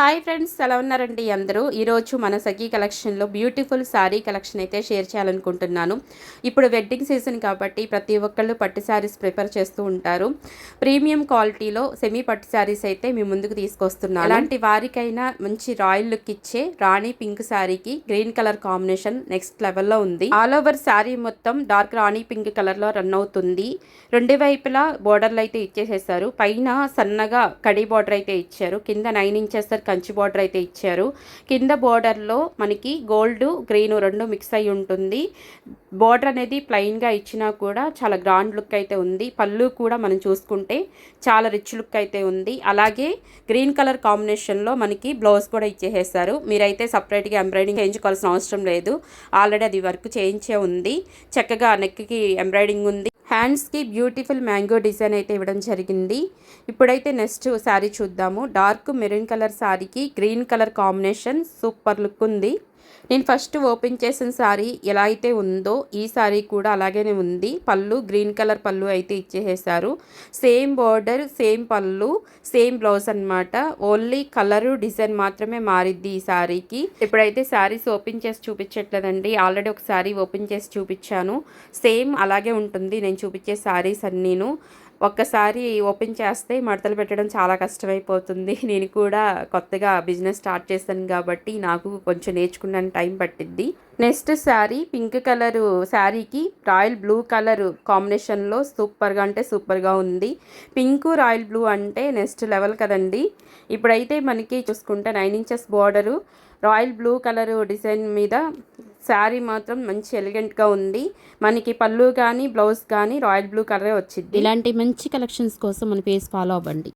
Hi friends, ఎలా ఉన్నారండి అందరూ? ఈరోజు మన సఖీ కలెక్షన్లో బ్యూటిఫుల్ శారీ కలెక్షన్ అయితే షేర్ చేయాలనుకుంటున్నాను. ఇప్పుడు వెడ్డింగ్ సీజన్ కాబట్టి ప్రతి ఒక్కళ్ళు పట్టు శారీస్ ప్రిఫర్ చేస్తూ ఉంటారు. ప్రీమియం క్వాలిటీలో సెమీ పట్టు శారీస్ అయితే మీ ముందుకు తీసుకొస్తున్నాను. అలాంటి వారికైనా మంచి రాయల్ లుక్ ఇచ్చే రాణి పింక్ శారీకి గ్రీన్ కలర్ కాంబినేషన్ నెక్స్ట్ లెవెల్లో ఉంది. ఆల్ ఓవర్ శారీ మొత్తం డార్క్ రాణి పింక్ కలర్లో రన్ అవుతుంది. రెండు వైపులా బోర్డర్లు అయితే ఇచ్చేసేసారు. పైన సన్నగా కడి బోర్డర్ అయితే ఇచ్చారు. కింద 9 ఇంచెస్ కంచి బార్డర్ అయితే ఇచ్చారు. కింద బార్డర్లో మనకి గోల్డ్ గ్రీన్ రెండు మిక్స్ అయి ఉంటుంది. బార్డర్ అనేది ప్లెయిన్గా ఇచ్చినా కూడా చాలా గ్రాండ్ లుక్ అయితే ఉంది. పళ్ళు కూడా మనం చూసుకుంటే చాలా రిచ్ లుక్ అయితే ఉంది. అలాగే గ్రీన్ కలర్ కాంబినేషన్లో మనకి బ్లౌజ్ కూడా ఇచ్చేసేసారు. మీరైతే సపరేట్గా ఎంబ్రాయిడింగ్ చేయించుకోవాల్సిన అవసరం లేదు. ఆల్రెడీ అది వర్క్ చేయించే ఉంది. చక్కగా నెక్కి ఎంబ్రాయిడింగ్ ఉంది. హ్యాండ్స్కి బ్యూటిఫుల్ మ్యాంగో డిజైన్ అయితే ఇవ్వడం జరిగింది. ఇప్పుడైతే నెక్స్ట్ శారీ చూద్దాము. డార్క్ మెరూన్ కలర్ శారీకి green colour combination super look ఉంది. నేను ఫస్ట్ ఓపెన్ చేసిన శారీ ఎలా అయితే ఉందో ఈ శారీ కూడా అలాగే ఉంది. పళ్ళు గ్రీన్ కలర్ పళ్ళు అయితే ఇచ్చేసేసారు. సేమ్ బార్డర్, సేమ్ పళ్ళు, సేమ్ బ్లౌజ్ అనమాట. ఓన్లీ కలరు డిజైన్ మాత్రమే మారిద్ది ఈ శారీకి. ఇప్పుడైతే శారీస్ ఓపెన్ చేసి చూపించట్లేదండి. ఆల్రెడీ ఒక శారీ ఓపెన్ చేసి చూపించాను. సేమ్ అలాగే ఉంటుంది నేను చూపించే శారీస్ అన్నీను. ఒక్కసారి ఓపెన్ చేస్తే మడతలు పెట్టడం చాలా కష్టమైపోతుంది. నేను కూడా కొత్తగా బిజినెస్ స్టార్ట్ చేశాను కాబట్టి నాకు కొంచెం నేర్చుకున్నాను, టైం పట్టిద్ది. నెక్స్ట్ శారీ పింక్ కలరు శారీకి రాయల్ బ్లూ కలర్ కాంబినేషన్లో సూపర్గా అంటే సూపర్గా ఉంది. పింక్ రాయల్ బ్లూ అంటే నెక్స్ట్ లెవెల్ కదండి. ఇప్పుడైతే మనకి చూసుకుంటే 9 inches border royal blue colour design మీద శారీ మాత్రం మంచి ఎలిగెంట్గా ఉంది. మనకి పళ్ళు కానీ బ్లౌజ్ కానీ రాయల్ బ్లూ కలరే వచ్చింది. ఇలాంటి మంచి కలెక్షన్స్ కోసం మన పేజ్ ఫాలో అవ్వండి.